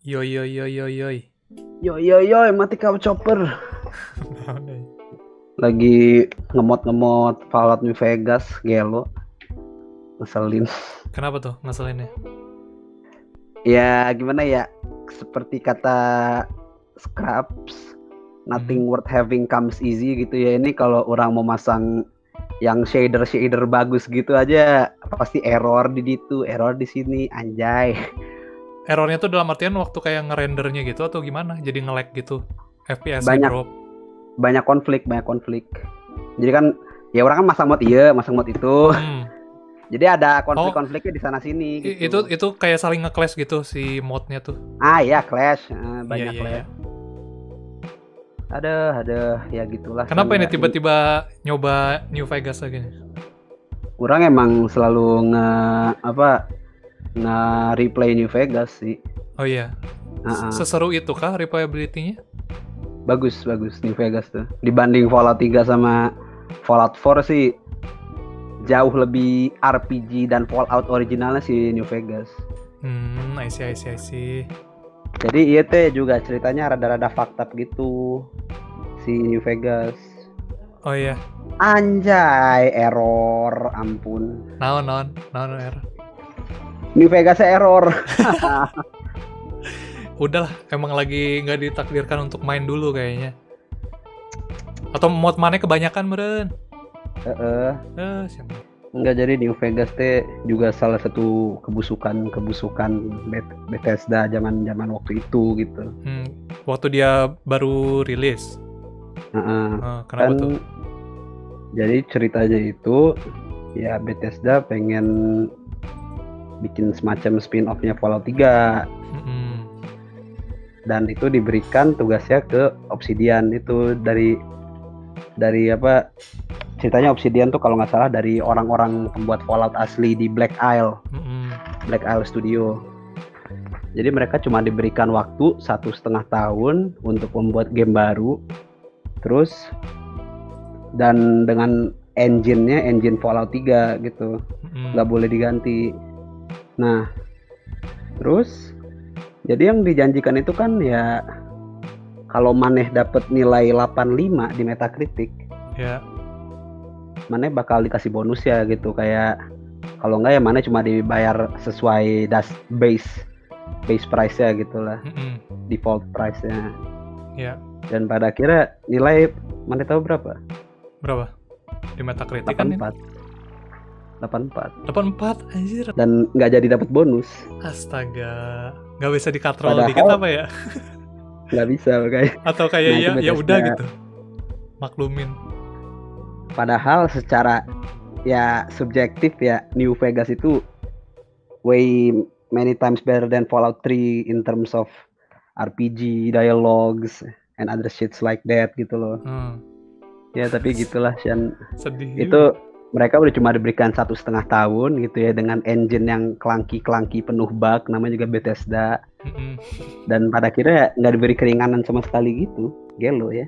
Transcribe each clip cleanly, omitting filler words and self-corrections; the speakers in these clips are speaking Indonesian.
Yoi yoi yoi yoi yoi. Yo, mati kau chopper. Lagi ngemot Fallout New Vegas, gelo. Ngeselin. Kenapa tuh ngeselinnya? Ya gimana ya? Seperti kata Scraps, nothing worth having comes easy gitu ya. Ini kalau orang mau masang yang shader bagus gitu aja pasti error di situ, error di sini, anjay. Errornya tuh dalam artian waktu kayak ngerendernya gitu atau gimana? Jadi nge-lag gitu. FPS-nya Banyak drop. banyak konflik. Jadi kan ya orang kan masang mod itu. Jadi ada konflik-konfliknya di sana sini gitu. Itu kayak saling nge-clash gitu si modnya tuh. Ya clash, banyak Iya. clash. Ada ya gitulah. Kenapa ini tiba-tiba nyoba New Vegas lagi nih? Orang emang selalu nge-replay New Vegas sih. Oh iya. Seseru itu kah replayability-nya? Bagus New Vegas tuh. Dibanding Fallout 3 sama Fallout 4 sih jauh lebih RPG dan Fallout originalnya sih New Vegas. I see. Jadi iya teh juga ceritanya rada-rada fucked up gitu si New Vegas. Oh iya. Anjay, error, ampun. Naon error. New Vegas error. Udahlah, emang lagi nggak ditakdirkan untuk main dulu kayaknya. Atau mod mana kebanyakan meren? Siapa? Enggak, jadi New Vegas teh juga salah satu kebusukan Bethesda zaman waktu itu gitu. Waktu dia baru rilis. Kenapa tuh? Jadi ceritanya itu ya Bethesda pengen bikin semacam spin-off-nya Fallout 3. Dan itu diberikan tugasnya ke Obsidian. Itu dari apa ceritanya, Obsidian tuh kalau nggak salah dari orang-orang pembuat Fallout asli di Black Isle Studio. Jadi mereka cuma diberikan waktu 1,5 tahun untuk membuat game baru, terus dan dengan engine Fallout 3 gitu, nggak boleh diganti. Nah terus jadi yang dijanjikan itu kan ya kalau maneh dapat nilai 85 di Metacritic, maneh bakal dikasih bonus ya gitu. Kayak kalau enggak ya maneh cuma dibayar sesuai base price-nya gitulah, default price-nya. Dan pada akhirnya nilai maneh tahu berapa? Di Metacritic 84 anjir. Dan nggak jadi dapat bonus. Astaga, nggak bisa dikatrol dikit apa ya? Nggak bisa kayak. Atau kayak ya udah gitu, maklumin. Padahal secara ya subjektif ya New Vegas itu way many times better than Fallout 3 in terms of RPG, dialogues, and other shits like that gitu loh. Ya tapi gitulah Shan. Sedih. Itu mereka udah cuma diberikan 1,5 tahun gitu ya, dengan engine yang clunky penuh bug, namanya juga Bethesda. Dan pada akhirnya nggak diberi keringanan sama sekali gitu, gelo ya.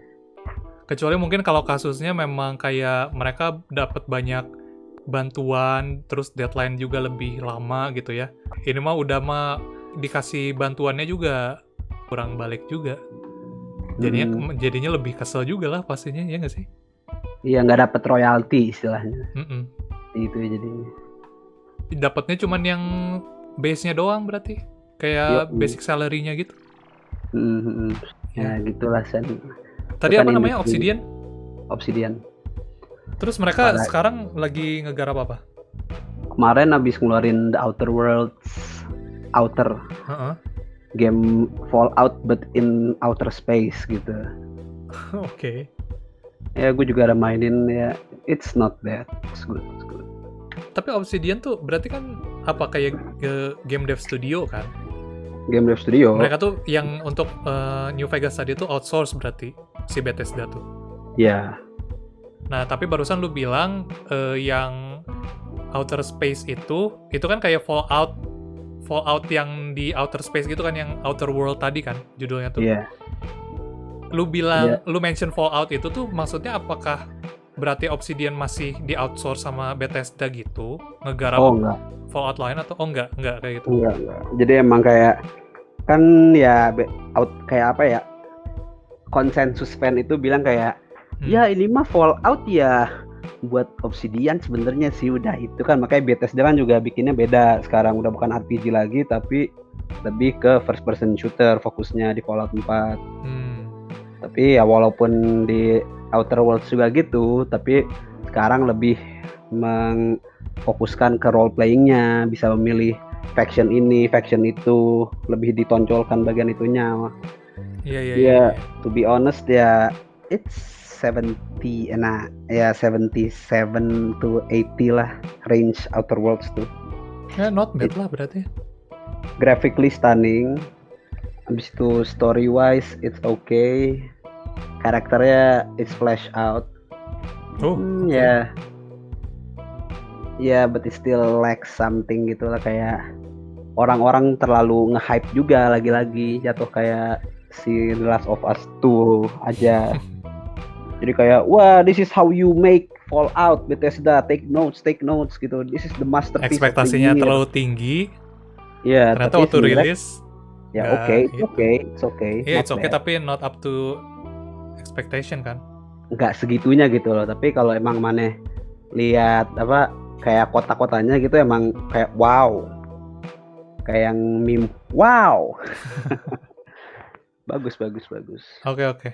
Kecuali mungkin kalau kasusnya memang kayak mereka dapat banyak bantuan, terus deadline juga lebih lama gitu ya. Ini mah udah dikasih bantuannya juga kurang balik juga. Jadinya lebih kesel juga lah pastinya, ya nggak sih? Iya, nggak dapet royalti istilahnya. Itu ya jadinya. Dapatnya cuman yang base-nya doang berarti, kayak basic salary-nya gitu. Ya gitulah San. Tadi apa namanya, Obsidian? Terus mereka sekarang lagi ngegarap apa? Kemarin abis ngeluarin The Outer Worlds, game Fallout but in outer space gitu. Oke. Ya gue juga ada mainin ya, it's not bad, it's good. Tapi Obsidian tuh berarti kan apa, kayak game dev studio kan? Game dev studio. Mereka tuh yang untuk New Vegas tadi tuh outsource berarti si Bethesda tuh. Iya. Nah tapi barusan lu bilang yang outer space itu kan kayak Fallout yang di outer space gitu kan, yang Outer World tadi kan judulnya tuh. Iya. Lu bilang, lu mention Fallout itu tuh maksudnya apakah berarti Obsidian masih di outsource sama Bethesda gitu, ngegarap Fallout lain atau enggak kayak gitu? Enggak. Jadi emang kayak kan ya kayak apa ya, konsensus fan itu bilang kayak ya ini mah Fallout ya buat Obsidian sebenarnya sih, udah itu kan. Makanya Bethesda kan juga bikinnya beda sekarang, udah bukan RPG lagi tapi lebih ke first person shooter fokusnya di Fallout 4. Tapi ya walaupun di Outer Worlds juga gitu, tapi sekarang lebih mengfokuskan ke role playingnya, bisa memilih faction ini, faction itu, lebih ditonjolkan bagian itunya. Iya. To be honest ya, it's 77 to 80 lah range Outer Worlds tuh. Not bad lah berarti. Graphically stunning. Habis itu story wise it's okay. Karakternya it's fleshed out. Ya, but it still lacks something gitu lah, kayak orang-orang terlalu nge-hype juga lagi-lagi jatuh kayak si The Last of Us 2 aja. Jadi kayak wah, this is how you make Fallout, Bethesda, take notes gitu. This is the masterpiece. Ekspektasinya terlalu tinggi. Ya, ternyata waktu rilis ya it's okay. Iya, it's okay tapi not up to expectation kan. Nggak segitunya gitu loh. Tapi kalau emang maneh lihat apa kayak kota-kotanya gitu, emang kayak wow, kayak yang meme wow. bagus. Oke.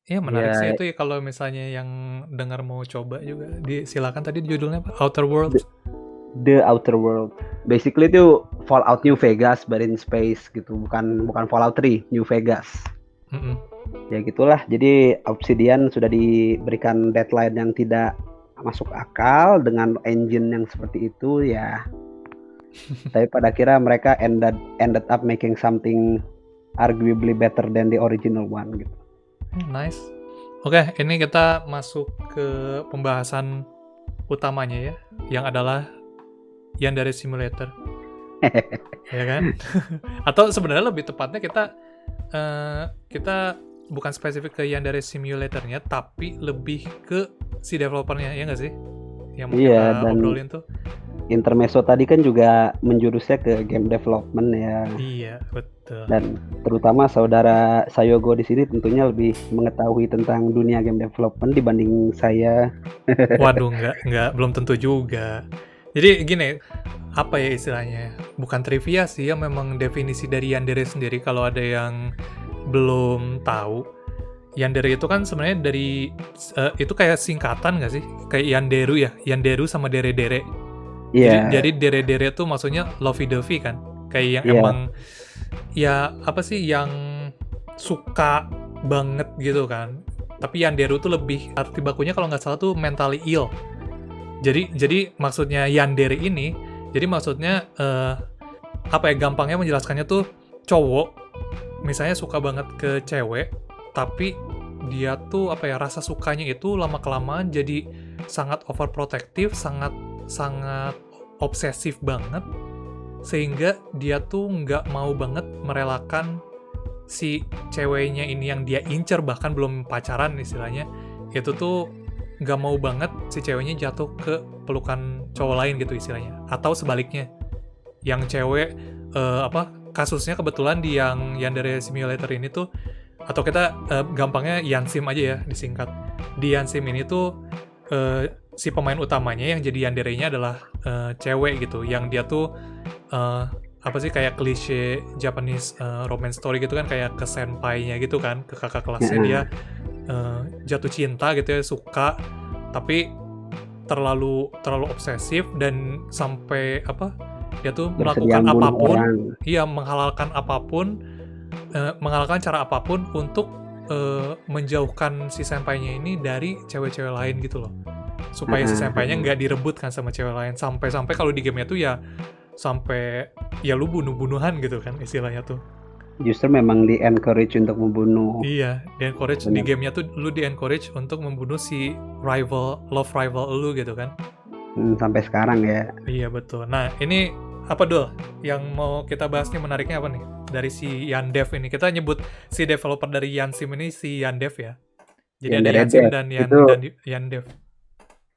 Iya, menarik sih itu ya, kalau misalnya yang dengar mau coba juga silakan. Tadi judulnya apa? Outer Worlds. The Outer World. Basically itu Fallout New Vegas but in space gitu, bukan Fallout 3, New Vegas. Ya gitulah. Jadi Obsidian sudah diberikan deadline yang tidak masuk akal dengan engine yang seperti itu ya. Tapi pada akhirnya mereka ended up making something arguably better than the original one gitu. Nice. Oke, ini kita masuk ke pembahasan utamanya ya, yang adalah Yandere Simulator. Ya kan? Atau sebenarnya lebih tepatnya kita bukan spesifik ke Yandere Simulator-nya, tapi lebih ke si developernya, ya nggak sih? Yang mau kita obrolin tuh. Intermezzo tadi kan juga menjurusnya ke game development ya. Iya, betul. Dan terutama saudara Sayogo di sini tentunya lebih mengetahui tentang dunia game development dibanding saya. Waduh, nggak, belum tentu juga. Jadi gini, apa ya istilahnya? Bukan trivia sih ya, memang definisi dari Yandere sendiri kalau ada yang belum tahu. Yandere itu kan sebenarnya dari itu kayak singkatan nggak sih? Kayak Yanderu ya, Yanderu sama Dere-dere. Yeah. Jadi Dere-dere itu maksudnya lovey-dovey kan? Kayak yang emang ya apa sih, yang suka banget gitu kan. Tapi Yanderu tuh lebih arti bakunya kalau nggak salah tuh mentally ill. Jadi maksudnya Yandere ini, jadi maksudnya apa ya, gampangnya menjelaskannya tuh cowok misalnya suka banget ke cewek, tapi dia tuh apa ya, rasa sukanya itu lama-kelamaan jadi sangat overprotective, sangat obsesif banget, sehingga dia tuh nggak mau banget merelakan si ceweknya ini yang dia incer, bahkan belum pacaran istilahnya, itu tuh nggak mau banget si ceweknya jatuh ke pelukan cowok lain gitu istilahnya. Atau sebaliknya, yang cewek kasusnya kebetulan di yang Yandere Simulator ini tuh, atau kita gampangnya Yansim aja ya disingkat. Di Yansim ini tuh si pemain utamanya yang jadi Yandere-nya adalah cewek gitu, yang dia tuh apa sih, kayak klise Japanese romance story gitu kan, kayak ke senpai-nya gitu kan, ke kakak kelasnya dia jatuh cinta gitu ya, suka, tapi terlalu obsesif dan sampai apa, dia tuh melakukan apapun, menghalalkan cara apapun untuk menjauhkan si senpainya ini dari cewek-cewek lain gitu loh, supaya si senpainya nggak direbut kan sama cewek lain, sampai kalau di gamenya tuh ya sampai ya lu bunuh-bunuhan gitu kan istilahnya tuh. Justru memang di-encourage untuk membunuh. Iya, di-encourage di gamenya tuh, lu di-encourage untuk membunuh si love rival lu gitu kan. Sampai sekarang ya. Iya, betul. Nah, ini apa Dul? Yang mau kita bahas nih, menariknya apa nih? Dari si Yandev ini. Kita nyebut si developer dari Yansim ini si Yandev ya. Jadi ada Yansim dan Yandev.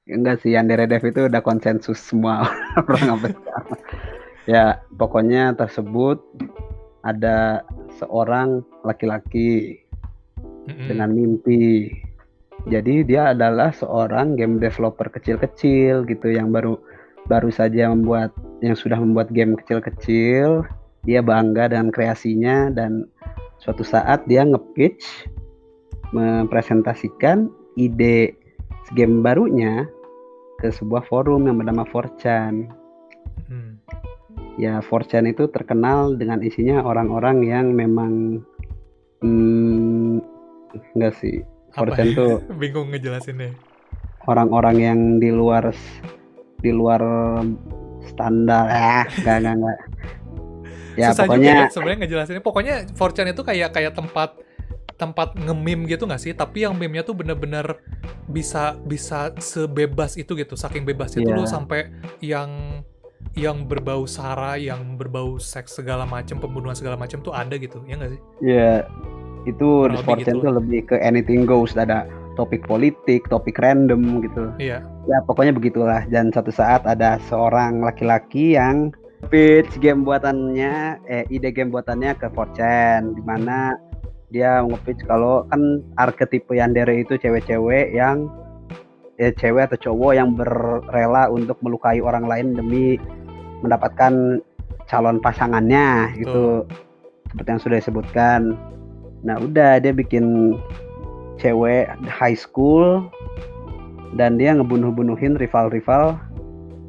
Enggak sih, Yandere Dev itu udah konsensus semua orang sampai sekarang. Ya, pokoknya tersebut ada seorang laki-laki Mm-mm. dengan mimpi. Jadi dia adalah seorang game developer kecil-kecil gitu yang baru saja sudah membuat game kecil-kecil. Dia bangga dengan kreasinya dan suatu saat dia nge-pitch, mempresentasikan ide game barunya ke sebuah forum yang bernama 4chan. Mm. Ya 4chan itu terkenal dengan isinya orang-orang yang memang enggak sih. Apa 4chan tuh bingung ngejelasinnya. orang-orang yang di luar standar. Enggak. Ya Susah pokoknya juga ya sebenarnya ngejelasinnya. Pokoknya 4chan itu kayak tempat nge-meme gitu nggak sih? Tapi yang meme-nya tuh bener-bener bisa sebebas itu gitu. Saking bebasnya tuh lu sampai yang berbau sara, yang berbau seks segala macam, pembunuhan segala macam tuh ada gitu, ya nggak sih? Ya, itu di 4chan tuh lebih ke anything goes, ada topik politik, topik random gitu. Iya. Ya pokoknya begitulah. Dan suatu saat ada seorang laki-laki yang pitch ide game buatannya ke 4chan, di mana dia nge-pitch kalau kan arketipe yandere itu cewek-cewek yang cewek atau cowok yang berrela untuk melukai orang lain demi mendapatkan calon pasangannya. Betul. Itu seperti yang sudah disebutkan. Nah udah dia bikin cewek high school dan dia ngebunuhin rival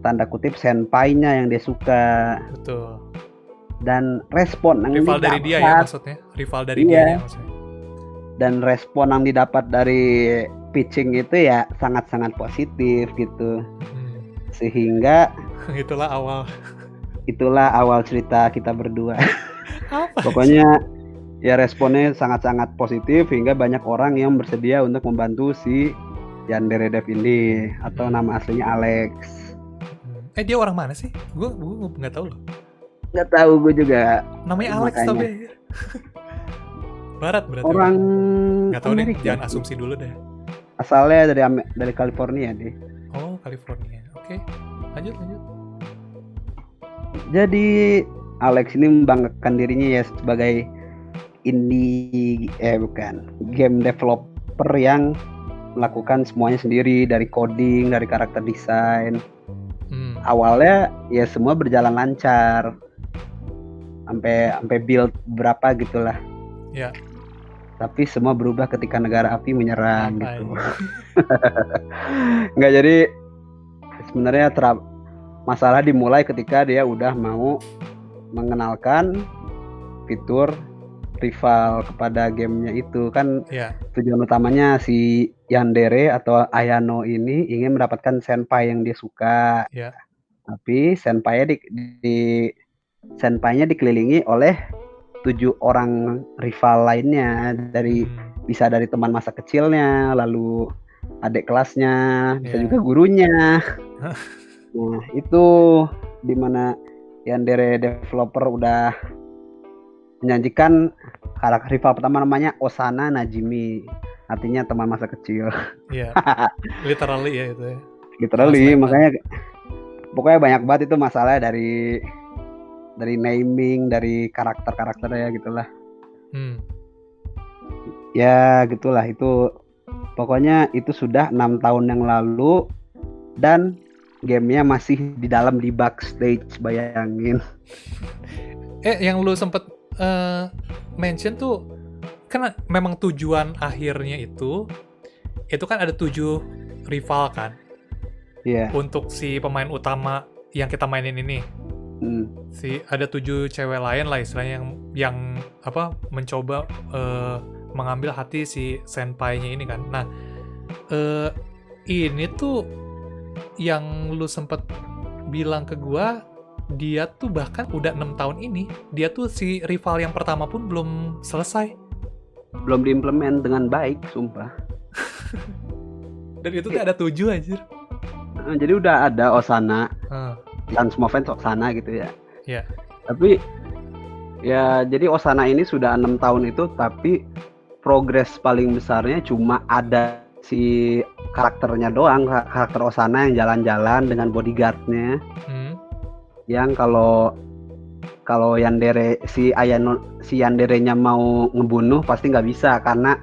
tanda kutip senpai-nya yang dia suka. Betul. Dan respon yang rival dari dia ya maksudnya, rival dari dia maksudnya. Dan respon yang didapat dari pitching itu ya sangat-sangat positif gitu. Sehingga itulah awal cerita kita berdua. Apa? Pokoknya ya responnya sangat-sangat positif hingga banyak orang yang bersedia untuk membantu si yandere dev ini, atau nama aslinya Alex. Dia orang mana sih? Gue nggak tahu loh. Nggak tahu gue juga. Namanya Alex tapi Barat berarti. Orang nggak tahu deh, jangan asumsi dulu deh. Asalnya dari California deh. Oh, California. Oke. Lanjut. Jadi Alex ini membanggakan dirinya ya sebagai game developer yang melakukan semuanya sendiri, dari coding, dari karakter desain. Awalnya ya semua berjalan lancar sampai build berapa gitulah. Ya. Tapi semua berubah ketika negara api menyerang gitu. Nggak, jadi sebenarnya masalah dimulai ketika dia udah mau mengenalkan fitur rival kepada gamenya itu kan. Tujuan utamanya si yandere atau Ayano ini ingin mendapatkan senpai yang dia suka. Tapi senpainya dikelilingi oleh 7 orang rival lainnya, bisa dari teman masa kecilnya, lalu adik kelasnya, bisa juga gurunya. Nah itu dimana yandere developer udah menjanjikan karakter rival pertama namanya Osana Najimi, artinya teman masa kecil. Iya. Literally ya itu ya. Literally, makanya pokoknya banyak banget itu masalah dari naming, dari karakternya gitulah. Ya gitulah, itu pokoknya itu sudah 6 tahun yang lalu dan gamenya masih di dalam debug stage, bayangin. Yang lu sempet mention tuh kan memang tujuan akhirnya itu kan ada 7 rival kan. Untuk si pemain utama yang kita mainin ini. Ada 7 cewek lain lah istilahnya yang mencoba mengambil hati si senpai-nya ini kan. Nah, ini tuh yang lu sempet bilang ke gua, dia tuh bahkan udah 6 tahun ini, dia tuh si rival yang pertama pun belum selesai. Belum diimplement dengan baik, sumpah. Dan itu tuh ada 7 anjir. Jadi udah ada Osana, dan semua fans Osana gitu ya. Iya. Tapi ya jadi Osana ini sudah 6 tahun itu, tapi progres paling besarnya cuma ada si karakternya doang, karakter Osana yang jalan-jalan dengan bodyguardnya. Yang kalau kalau si Yanderenya mau ngebunuh pasti nggak bisa karena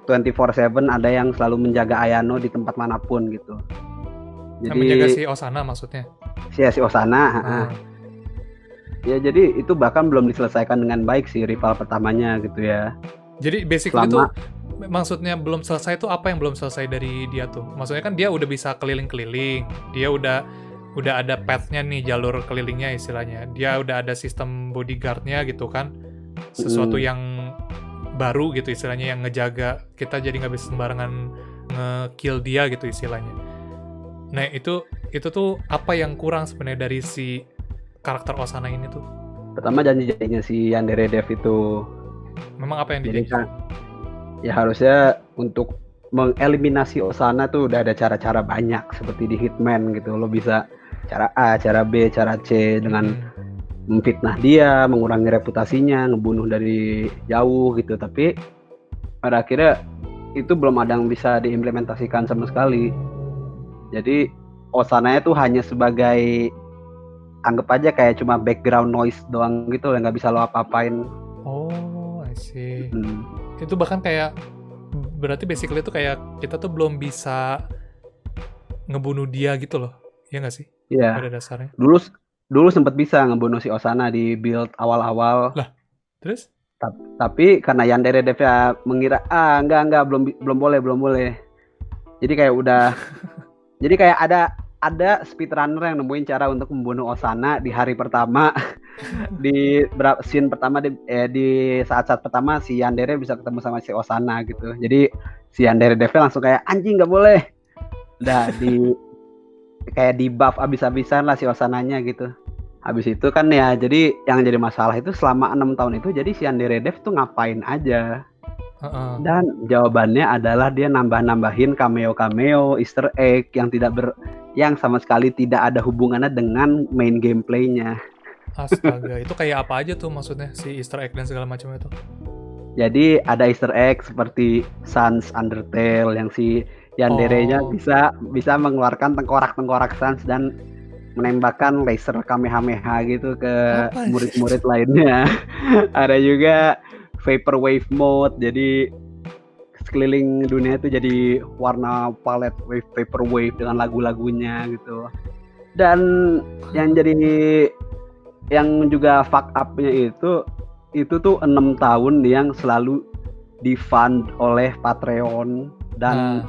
24/7 ada yang selalu menjaga Ayano di tempat manapun gitu. Yang menjaga Jadi si Osana maksudnya. si Osana, Ah. ya jadi itu bahkan belum diselesaikan dengan baik sih rival pertamanya gitu ya. Jadi basically Selama tuh maksudnya belum selesai tuh apa yang belum selesai dari dia tuh? Maksudnya kan dia udah bisa keliling-keliling, dia udah ada path-nya nih, jalur kelilingnya istilahnya. Dia udah ada sistem bodyguard-nya gitu kan. Sesuatu yang baru gitu istilahnya, yang ngejaga kita jadi nggak bisa sembarangan nge-kill dia gitu istilahnya. Nah itu tuh apa yang kurang sebenarnya dari si karakter Osana ini tuh? pertama janji-janjinya si Yandere Dev itu. Memang apa yang Jadi dijanjikan? kan ya harusnya untuk mengeliminasi Osana tuh udah ada cara-cara banyak seperti di Hitman gitu. Lo bisa cara A, cara B, cara C dengan memfitnah dia, mengurangi reputasinya, ngebunuh dari jauh gitu. Tapi pada akhirnya itu belum ada yang bisa diimplementasikan sama sekali. Jadi Osana itu hanya sebagai anggap aja kayak cuma background noise doang gitu, yang nggak bisa lo apa-apain. Oh, I see. Itu bahkan kayak berarti basically itu kayak kita tuh belum bisa ngebunuh dia gitu loh. Iya nggak sih? Iya. Pada dasarnya. Dulu sempat bisa ngebunuh si Osana di build awal-awal. Lah, terus? Tapi karena Yandere Dev ya mengira enggak belum boleh. Jadi kayak udah jadi kayak ada speedrunner yang nemuin cara untuk membunuh Osana di hari pertama. Di scene pertama di saat-saat pertama si Yandere bisa ketemu sama si Osana gitu. Jadi si Yandere Dev langsung kayak anjing nggak boleh. Udah kayak di buff abis-abisan lah si Osananya gitu. Habis itu kan ya jadi yang jadi masalah itu selama 6 tahun itu jadi si Yandere Dev tuh ngapain aja. Dan jawabannya adalah dia nambah-nambahin cameo Easter egg yang sama sekali tidak ada hubungannya dengan main gameplaynya. Astaga, itu kayak apa aja tuh maksudnya si Easter egg dan segala macam itu? Jadi ada Easter egg seperti Sans Undertale yang si Yandere-nya bisa mengeluarkan tengkorak-tengkorak Sans dan menembakkan laser Kamehameha gitu ke murid-murid lainnya. Ada juga Vaporwave mode, jadi sekeliling dunia itu jadi warna palet Vaporwave dengan lagu-lagunya gitu. Dan yang juga fuck up-nya itu tuh 6 tahun yang selalu di-fund oleh Patreon dan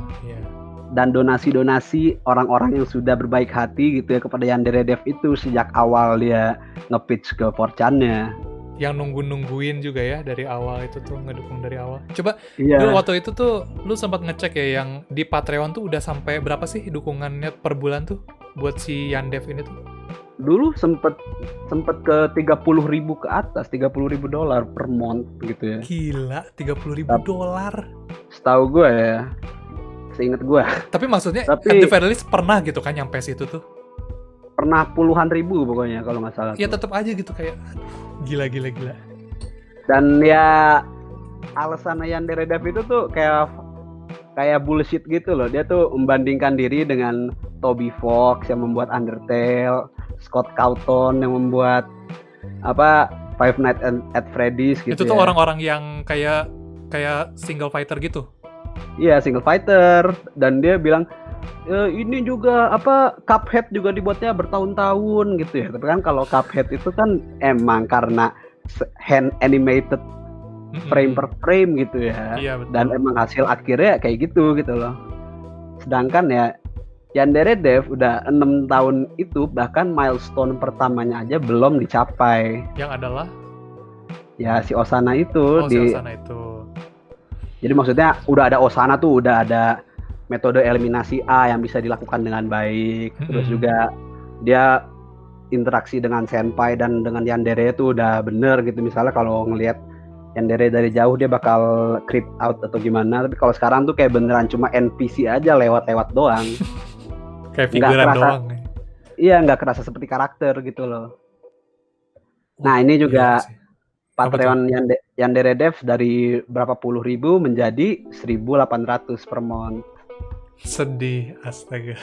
donasi-donasi orang-orang yang sudah berbaik hati gitu ya kepada Yandere Dev itu sejak awal dia nge-pitch ke 4chan-nya. Yang nungguin juga ya dari awal itu tuh, ngedukung dari awal. Coba dulu waktu itu tuh lu sempat ngecek ya yang di Patreon tuh udah sampai berapa sih dukungannya per bulan tuh buat si Yandev ini tuh? Dulu sempet ke 30.000 ke atas, $30.000 per month gitu ya. Gila, $30.000. Setahu gue ya, seinget gue. Tapi maksudnya at the very least pernah gitu kan nyampe situ tuh? Pernah puluhan ribu pokoknya kalau nggak salah. Ya tetap aja gitu kayak, aduh, gila. Dan ya alasan Yandere Dev itu tuh kayak bullshit gitu loh. Dia tuh membandingkan diri dengan Toby Fox yang membuat Undertale, Scott Cawthon yang membuat Five Nights at Freddy's gitu. Itu tuh orang-orang yang kayak single fighter gitu. Iya, single fighter, dan dia bilang ini juga Cuphead juga dibuatnya bertahun-tahun gitu ya. Tapi kan kalau Cuphead itu kan emang karena hand animated frame per frame gitu ya. Iya, betul. Dan emang hasil akhirnya kayak gitu loh. Sedangkan ya Yandere Dev udah 6 tahun itu bahkan milestone pertamanya aja belum dicapai. Yang adalah? Ya si Osana itu. Si Osana itu. Jadi maksudnya udah ada Osana tuh, udah ada metode eliminasi A yang bisa dilakukan dengan baik. Terus juga dia interaksi dengan Senpai dan dengan Yandere itu udah bener gitu. Misalnya kalau ngelihat Yandere dari jauh dia bakal creep out atau gimana. Tapi kalau sekarang tuh kayak beneran cuma NPC aja lewat-lewat doang. Kayak figuran doang. Iya, nggak kerasa seperti karakter gitu loh. Nah ini juga Patreon Yandere Dev dari berapa puluh ribu menjadi 1.800 per month. Sedih, astaga.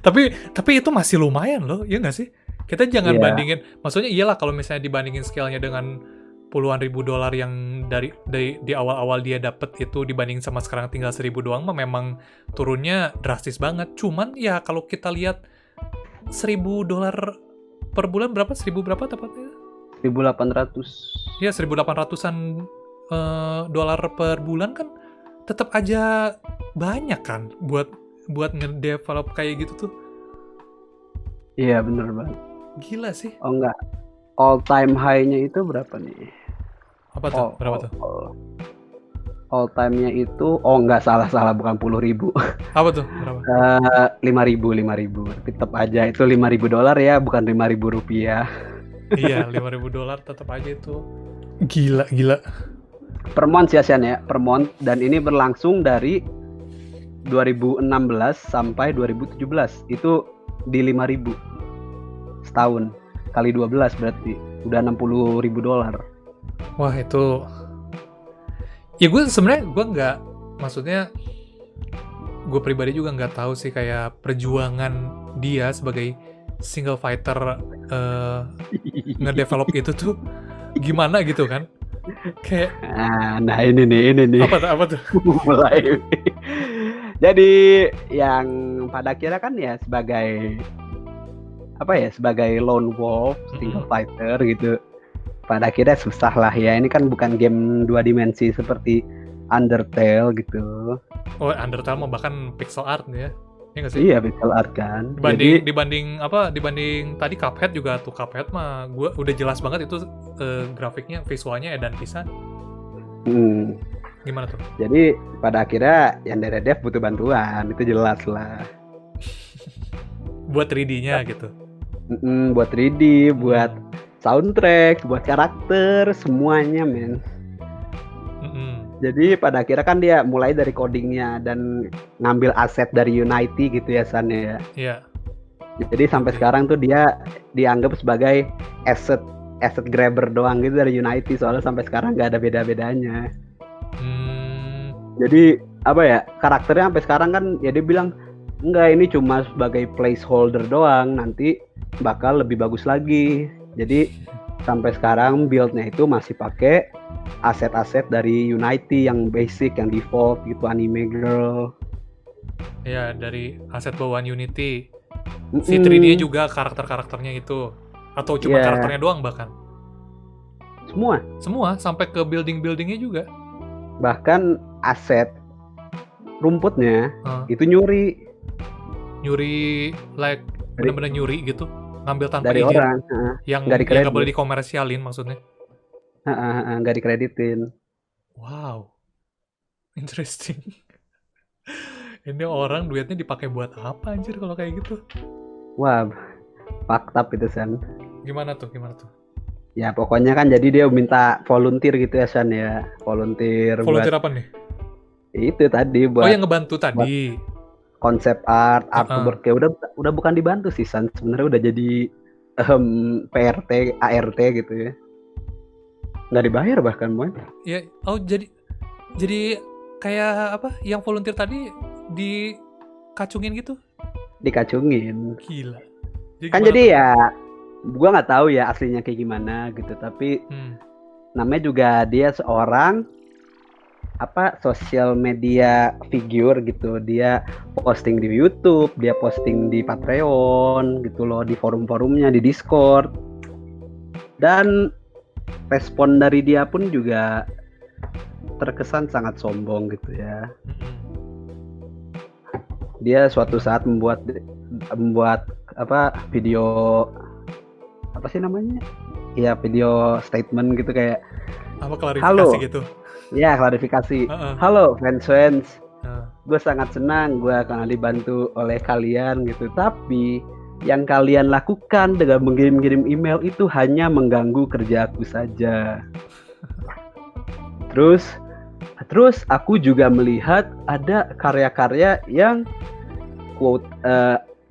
Tapi itu masih lumayan loh, ya nggak sih? Kita jangan Iya. bandingin, maksudnya iyalah kalau misalnya dibandingin scale-nya dengan puluhan ribu dolar yang di awal-awal dia dapet itu dibanding sama sekarang tinggal 1.000 doang mah memang turunnya drastis banget. Cuman ya kalau kita lihat 1.000 dolar per bulan berapa? 1.000 berapa tepatnya? 1.800. Ya 1.800-an dolar per bulan kan tetap aja banyak kan buat ngedevelop kayak gitu tuh. Iya, bener banget. Gila sih. Oh enggak, all time high-nya itu berapa nih? Apa tuh? Berapa tuh? All time-nya itu, enggak, salah, bukan 10.000. Apa tuh? Berapa? 5.000. Tetap aja itu 5.000 dolar ya, bukan 5.000 rupiah. Iya, 5.000 dolar tetap aja itu gila. Per month ya, Sian ya, per month. Dan ini berlangsung dari 2016 sampai 2017. Itu di 5.000 setahun. Kali 12 berarti udah 60.000 dolar. Wah, itu ya gue sebenarnya nggak, maksudnya gue pribadi juga nggak tahu sih kayak perjuangan dia sebagai single fighter ngedevelop itu tuh gimana gitu kan, kayak Nah ini nih apa tuh mulai. Jadi yang pada akhirnya kan ya sebagai lone wolf, single fighter gitu, pada akhirnya susah lah ya. Ini kan bukan game 2 dimensi seperti Undertale gitu. Oh, Undertale mah bahkan pixel art nih ya. Iya nggak sih? Iya, pixel art kan. Dibanding tadi Cuphead juga tuh, Cuphead mah gue udah jelas banget itu grafiknya, visualnya edan pisan. Gimana tuh? Jadi pada akhirnya yang dari dev butuh bantuan, itu jelas lah. Buat 3D-nya gitu. Buat 3D, buat soundtrack, buat karakter, semuanya men. Jadi pada akhirnya kan dia mulai dari codingnya dan ngambil aset dari Unity gitu ya San ya. Iya. Jadi sampai sekarang tuh dia dianggap sebagai asset grabber doang gitu dari Unity, soalnya sampai sekarang nggak ada beda-bedanya. Jadi apa ya, karakternya sampai sekarang kan ya dia bilang enggak, ini cuma sebagai placeholder doang, nanti bakal lebih bagus lagi. Jadi sampai sekarang build-nya itu masih pakai aset-aset dari Unity yang basic, yang default gitu, anime girl. Ya, dari aset bawaan Unity. Si 3D juga karakter-karakternya itu, atau cuma karakternya doang bahkan? Semua, sampai ke building-buildingnya juga. Bahkan aset rumputnya itu nyuri, like bener-bener nyuri gitu, ngambil tanpa dari izin, orang, yang nggak boleh dikomersialin maksudnya. Nggak dikreditin. Wow, interesting. Ini orang duitnya dipakai buat apa anjir kalau kayak gitu? Wah, fucked up itu San. Gimana tuh? Ya pokoknya kan jadi dia minta volunteer gitu ya San ya. Volunteer apa nih? Itu tadi buat. Oh, yang ngebantu tadi. Konsep artwork ya udah bukan dibantu sih San. Sebenarnya udah jadi PRT, ART gitu ya. Nggak dibayar bahkan Moy. Ya, oh jadi kayak apa? Yang volunteer tadi dikacungin gitu? Dikacungin. Gila. Jadi ya gua nggak tahu ya aslinya kayak gimana gitu, tapi namanya juga dia seorang social media figure gitu. Dia posting di YouTube, dia posting di Patreon gitu loh, di forum-forumnya, di Discord. Dan respon dari dia pun juga terkesan sangat sombong gitu ya. Dia suatu saat membuat video apa sih namanya? Ya video statement gitu kayak klarifikasi gitu. Ya, klarifikasi. Halo fans. Gue sangat senang gue akan dibantu oleh kalian gitu. Tapi yang kalian lakukan dengan mengirim-kirim email itu hanya mengganggu kerjaku saja. Terus aku juga melihat ada karya-karya yang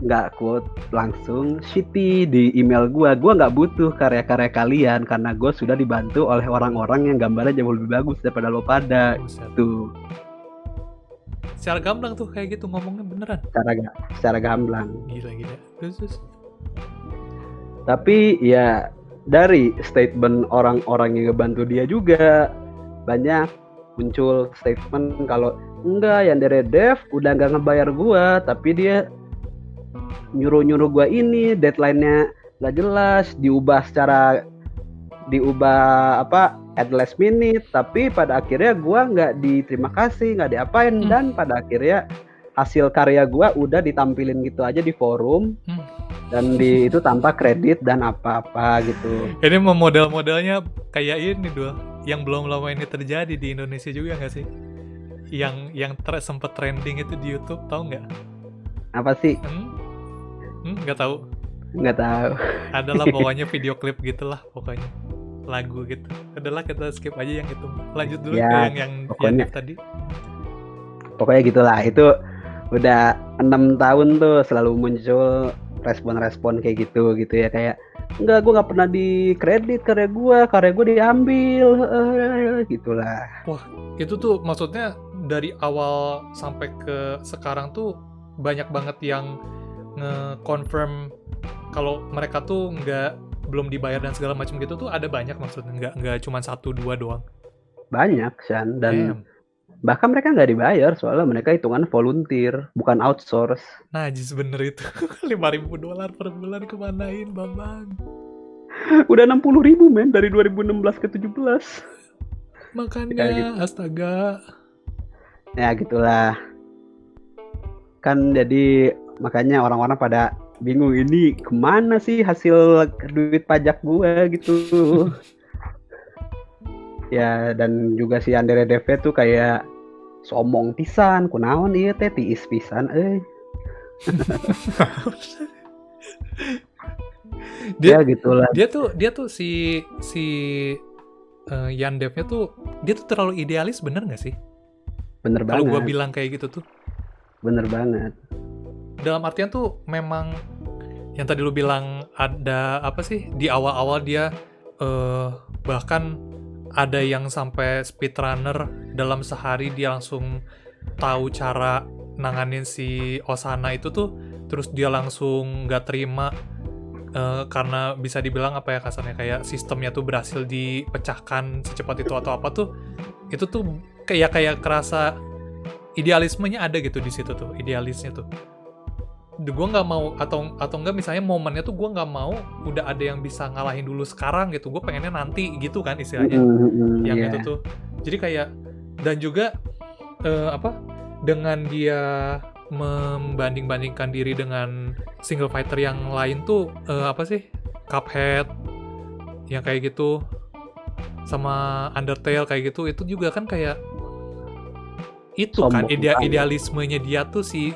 nggak quote langsung shitty di email gue nggak butuh karya-karya kalian karena gue sudah dibantu oleh orang-orang yang gambarnya jauh lebih bagus daripada lo pada. Tuh secara gamblang tuh kayak gitu ngomongnya beneran secara gamblang. Gila terus Tapi ya dari statement orang-orang yang ngebantu dia juga banyak muncul statement kalau enggak, Yandere Dev udah nggak ngebayar gua, tapi dia nyuruh gua ini, deadline-nya nggak jelas, diubah apa at last minute, tapi pada akhirnya gua nggak diterima kasih, nggak diapain, dan pada akhirnya hasil karya gua udah ditampilin gitu aja di forum. Dan itu tanpa kredit dan apa-apa gitu. Ini model-modelnya kayak ini dulu, yang belum lama ini terjadi di Indonesia juga nggak sih? Yang sempet trending itu di YouTube, tahu nggak? Apa sih? Nggak tahu. Nggak tahu. Adalah pokoknya video klip gitulah pokoknya, lagu gitu. Adalah kita skip aja yang itu. Lanjut dulu Ya, ke yang pokoknya tadi. Pokoknya gitulah. Itu udah 6 tahun tuh selalu muncul respon-respon kayak gitu ya, kayak enggak, gue nggak pernah di kredit karya gue diambil, gitulah. Wah, itu tuh maksudnya dari awal sampai ke sekarang tuh banyak banget yang nge-confirm kalau mereka tuh belum dibayar dan segala macam gitu tuh, ada banyak maksudnya, nggak cuma 1-2 doang. Banyak, Shan, dan bahkan mereka nggak dibayar soalnya mereka hitungan volunteer, bukan outsource. Najis bener itu. $5.000 per bulan kemanain, Bambang? Udah 60.000 men dari 2016 ke 17. Makanya gitu. Astaga. Ya gitulah. Kan jadi makanya orang-orang pada bingung, ini kemana sih hasil duit pajak gua gitu. Ya, dan juga si Yandere Dev tuh kayak somong pisan, kunaon ieu teh tiis pisan dia ya gitulah. Dia tuh si Yan Dev-nya tuh dia tuh terlalu idealis, bener nggak sih? Bener banget. Kalau gua bilang kayak gitu tuh. Bener banget. Dalam artian tuh memang yang tadi lu bilang ada apa sih di awal-awal dia bahkan ada yang sampai speedrunner dalam sehari dia langsung tahu cara nanganin si Osana itu tuh, terus dia langsung nggak terima karena bisa dibilang apa ya kasarnya, kayak sistemnya tuh berhasil dipecahkan secepat itu atau apa tuh, itu tuh kayak kerasa idealismenya ada gitu di situ tuh, idealisnya tuh. Gue nggak mau atau enggak misalnya momennya tuh gue nggak mau udah ada yang bisa ngalahin dulu sekarang gitu, gue pengennya nanti gitu kan istilahnya. Yang itu tuh jadi kayak, dan juga dengan dia membanding-bandingkan diri dengan single fighter yang lain tuh apa sih, Cuphead yang kayak gitu sama Undertale kayak gitu, itu juga kan kayak itu kan idealismenya dia tuh si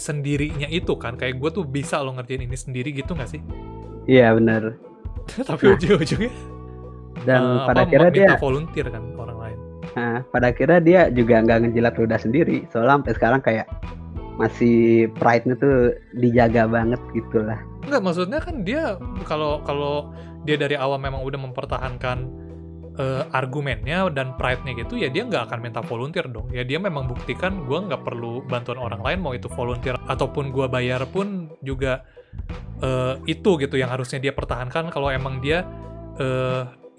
sendirinya itu kan, kayak gue tuh bisa lo ngerjain ini sendiri gitu nggak sih? Iya benar. Tapi ujung-ujungnya dan pada akhirnya minta dia volunteer kan orang lain. Nah, pada akhirnya dia juga nggak ngejilat ludah sendiri, soalnya sampai sekarang kayak masih pride-nya tuh dijaga banget gitulah. Enggak, maksudnya kan dia kalau dia dari awal memang udah mempertahankan argumennya dan pride-nya gitu, ya dia nggak akan minta volunteer dong. Ya dia memang buktikan gue nggak perlu bantuan orang lain, mau itu volunteer ataupun gue bayar pun juga itu gitu yang harusnya dia pertahankan kalau emang dia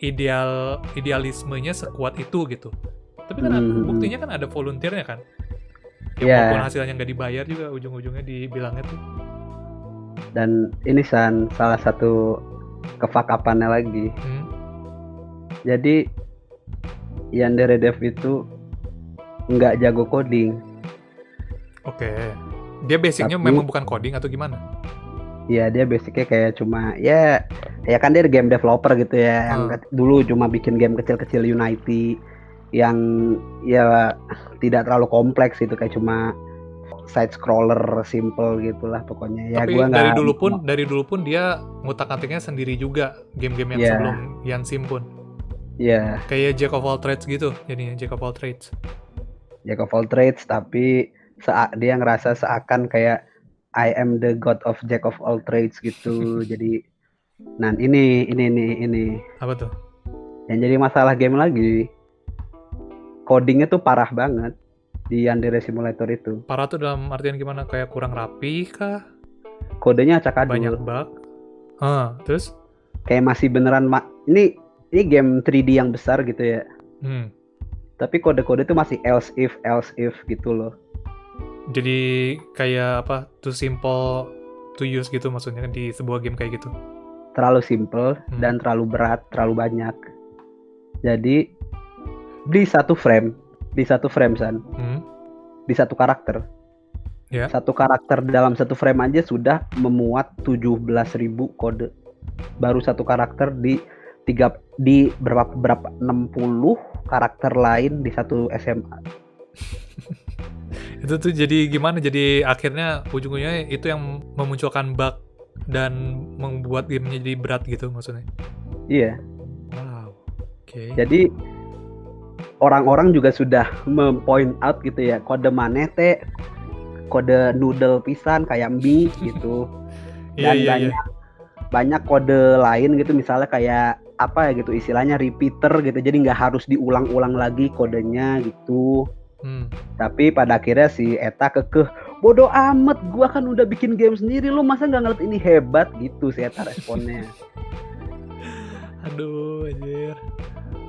idealismenya sekuat itu gitu. Tapi kan buktinya kan ada volunteernya kan. Ya walaupun hasilnya nggak dibayar juga ujung-ujungnya dibilangnya tuh. Dan ini salah satu kefakapannya lagi. Jadi Yandere Dev itu nggak jago coding. Oke. Dia basicnya memang bukan coding atau gimana? Iya, dia basicnya kayak cuma ya kan dia game developer gitu ya, yang dulu cuma bikin game kecil-kecil Unity yang ya tidak terlalu kompleks itu, kayak cuma side scroller simple gitulah pokoknya. Ya tapi gua dari dulu pun dia ngutak-atiknya sendiri juga game-game yang sebelum Yansim pun. Iya. Kayak Jack of all trades gitu, jadinya Jack of all trades. Jack of all trades, tapi dia ngerasa seakan kayak I am the god of Jack of all trades gitu. Jadi, nah ini. Apa tuh? Yang jadi masalah game lagi, codingnya tuh parah banget di Yandere Simulator itu. Parah tuh dalam artian gimana? Kayak kurang rapi kah? Kodenya acak-adul. Banyak bug? Terus? Kayak masih beneran ini game 3D yang besar gitu ya. Tapi kode-kode itu masih else if gitu loh. Jadi kayak apa? Too simple to use gitu maksudnya di sebuah game kayak gitu. Terlalu simple dan terlalu berat, terlalu banyak. Jadi di satu frame San. Di satu karakter. Yeah. Satu karakter dalam satu frame aja sudah memuat 17.000 kode. Baru satu karakter di berapa 60 karakter lain di satu SMA. Itu tuh jadi gimana? Jadi akhirnya ujung-ujungnya itu yang memunculkan bug dan membuat gamenya jadi berat gitu maksudnya. Iya. Wow. Oke. Jadi orang-orang juga sudah mempoint out gitu ya, kode maneh teh kode noodle pisan kayak mie gitu. Dan banyak kode lain gitu, misalnya kayak apa ya gitu istilahnya repeater gitu, jadi nggak harus diulang-ulang lagi kodenya gitu. Tapi pada akhirnya si Eta kekeh, bodoh amat, gua kan udah bikin game sendiri, lu masa nggak ngeliat ini hebat gitu si Eta responnya. Aduh anjir.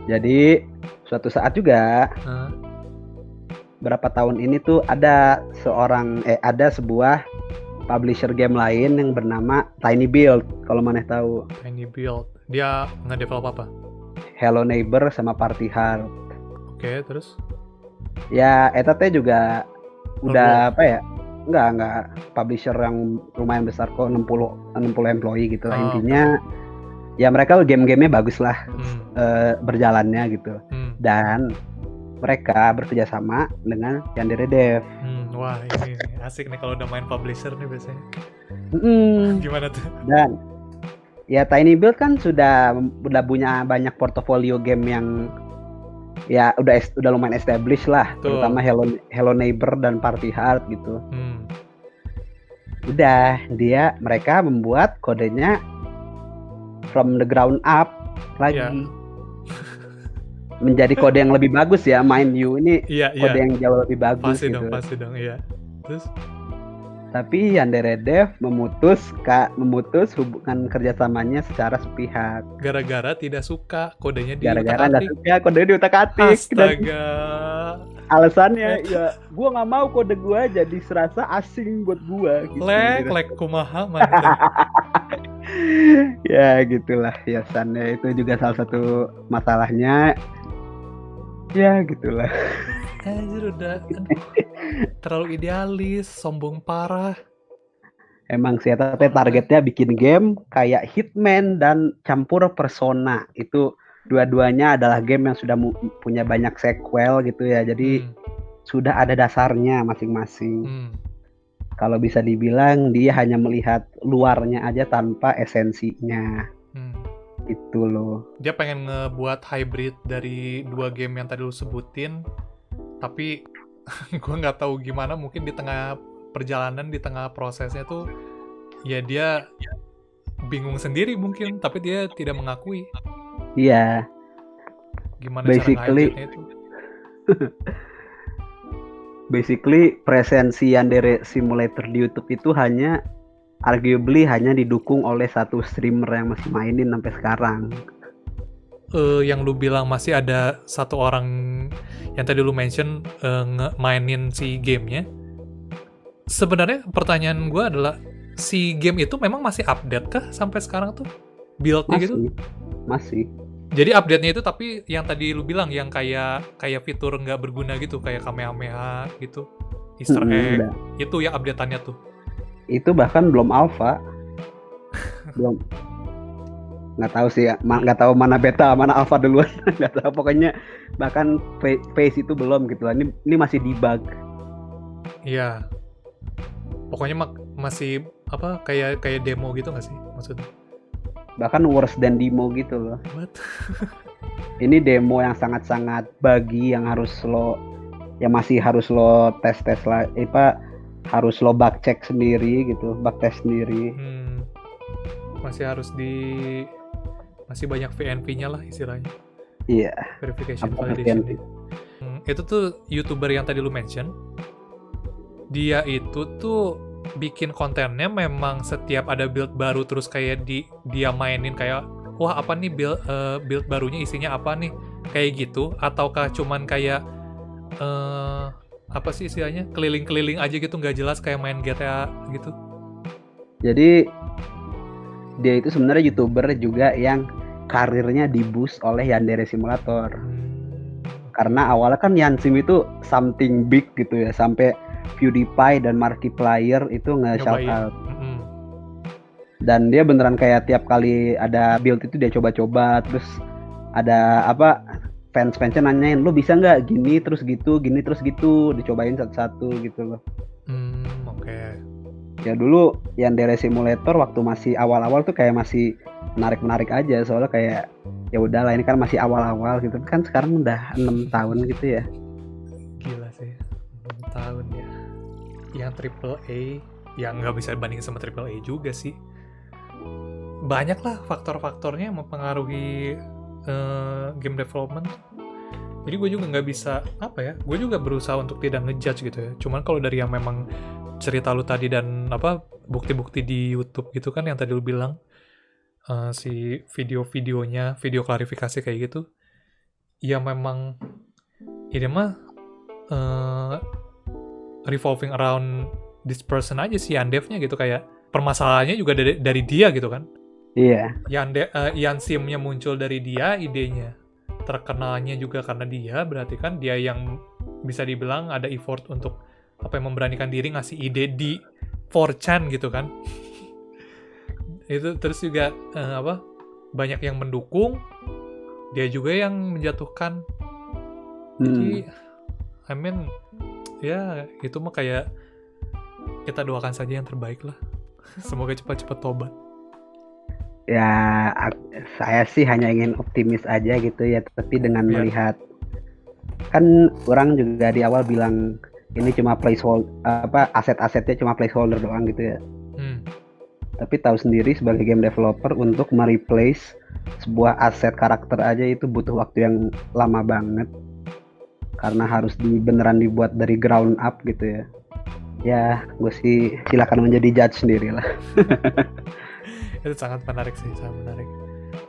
Jadi suatu saat juga berapa tahun ini tuh ada sebuah publisher game lain yang bernama Tiny Build, kalau maneh tahu. Tiny Build. Dia nge-develop apa? Hello Neighbor sama Party Hard. Oke, terus? Ya, eta teh juga udah apa ya? Enggak publisher yang lumayan besar kok, 60 employee gitu lah. Intinya ya mereka game-gamenya bagus lah berjalannya gitu. Dan mereka bekerja sama dengan Yandere Dev. Wah ini asik nih kalau udah main publisher nih biasanya. Gimana tuh? Dan ya Tiny Build kan sudah punya banyak portofolio game yang ya udah lumayan established lah. Tuh. Terutama Hello Neighbor dan Party Hard gitu. Udah mereka membuat kodenya from the ground up lagi. Menjadi kode yang lebih bagus ya, mind you ini kode yang jauh lebih bagus pasti gitu. Pasti dong, iya. Terus? Tapi Yandere Dev memutus hubungan kerjasamanya secara sepihak. Gara-gara tidak suka kodenya diutak-atik. Gara-gara nggak suka kodenya diutak-atik. Astaga. Alasannya ya, gua nggak mau kode gua jadi serasa asing buat gua. Gitu. Lek kumaha mantap. Ya gitulah hiasannya, itu juga salah satu masalahnya. Ya gitulah. Anjir udah terlalu idealis, sombong parah. Emang sih tapi targetnya bikin game kayak Hitman dan campur Persona. Itu dua-duanya adalah game yang sudah punya banyak sequel gitu ya. Jadi sudah ada dasarnya masing-masing. Kalau bisa dibilang dia hanya melihat luarnya aja tanpa esensinya. Itu loh. Dia pengen ngebuat hybrid dari dua game yang tadi lu sebutin, tapi gue nggak tahu gimana, mungkin di tengah perjalanan, di tengah prosesnya tuh ya dia bingung sendiri mungkin, tapi dia tidak mengakui. Iya. Gimana basically, cara ngehybridnya itu? Basically presensi Yandere Simulator di YouTube itu arguably hanya didukung oleh satu streamer yang masih mainin sampai sekarang. Yang lu bilang masih ada satu orang yang tadi lu mention mainin si gamenya. Sebenarnya pertanyaan gue adalah, si game itu memang masih update kah sampai sekarang tuh? Build-nya gitu? Masih. Jadi update-nya itu tapi yang tadi lu bilang yang kayak fitur nggak berguna gitu, kayak Kamehameha gitu, Easter egg, itu yang update-annya tuh. Itu bahkan belum alpha. Belum. Nggak tahu sih ya, nggak tahu mana beta mana alpha duluan. Nggak tahu, pokoknya bahkan phase itu belum gitu lah. Ini masih debug. Iya. Pokoknya masih apa kayak demo gitu nggak sih maksudnya? Bahkan worse than demo gitu loh. What? Ini demo yang sangat-sangat buggy yang masih harus lo tes lah, harus lo bug check sendiri gitu, bug test sendiri. Masih banyak VNV-nya lah istilahnya. Iya. Verification validation. Itu tuh YouTuber yang tadi lu mention. Dia itu tuh bikin kontennya memang setiap ada build baru terus kayak dia mainin kayak wah apa nih build barunya isinya apa nih kayak gitu, ataukah cuman kayak apa sih istilahnya keliling-keliling aja gitu nggak jelas kayak main GTA gitu? Jadi dia itu sebenarnya YouTuber juga yang karirnya di-boost oleh Yandere Simulator. Karena awalnya kan Yansim itu something big gitu ya, sampai PewDiePie dan Markiplier itu nge-shout out. Dan dia beneran kayak tiap kali ada build itu dia coba-coba, terus ada apa fans-fansnya nanyain, lu bisa nggak gini terus gitu, dicobain satu-satu gitu loh. Oke. Ya dulu Yandere Simulator waktu masih awal-awal tuh kayak masih menarik aja, soalnya kayak ya udahlah ini kan masih awal-awal gitu kan, sekarang udah 6 tahun gitu ya. Gila sih, 6 tahun ya. Yang AAA yang nggak bisa dibandingin sama AAA juga sih. Banyak lah faktor-faktornya yang mempengaruhi game development. Jadi gue juga nggak bisa apa ya, gue juga berusaha untuk tidak ngejudge gitu ya. Cuman kalau dari yang memang cerita lu tadi dan apa bukti-bukti di YouTube gitu kan yang tadi lu bilang, si video-videonya, video klarifikasi kayak gitu, ya memang ini mah revolving around this person aja sih Yandevnya gitu, kayak permasalahannya juga dari dia gitu kan. Iya. Yansimnya muncul dari dia idenya, terkenalnya juga karena dia, berarti kan dia yang bisa dibilang ada effort untuk apa yang memberanikan diri ngasih ide di 4chan gitu kan. Itu terus juga apa banyak yang mendukung, dia juga yang menjatuhkan. Jadi I mean ya itu mah kayak kita doakan saja yang terbaik lah. Semoga cepat-cepat tobat. Ya saya sih hanya ingin optimis aja gitu ya, tapi dengan melihat kan orang juga di awal bilang ini cuma placeholder, apa aset-asetnya cuma placeholder doang gitu ya. Tapi tahu sendiri sebagai game developer untuk mereplace sebuah aset karakter aja itu butuh waktu yang lama banget, karena harus beneran dibuat dari ground up gitu ya. Ya gue sih silakan menjadi judge sendiri lah. Itu sangat menarik sih, sangat menarik.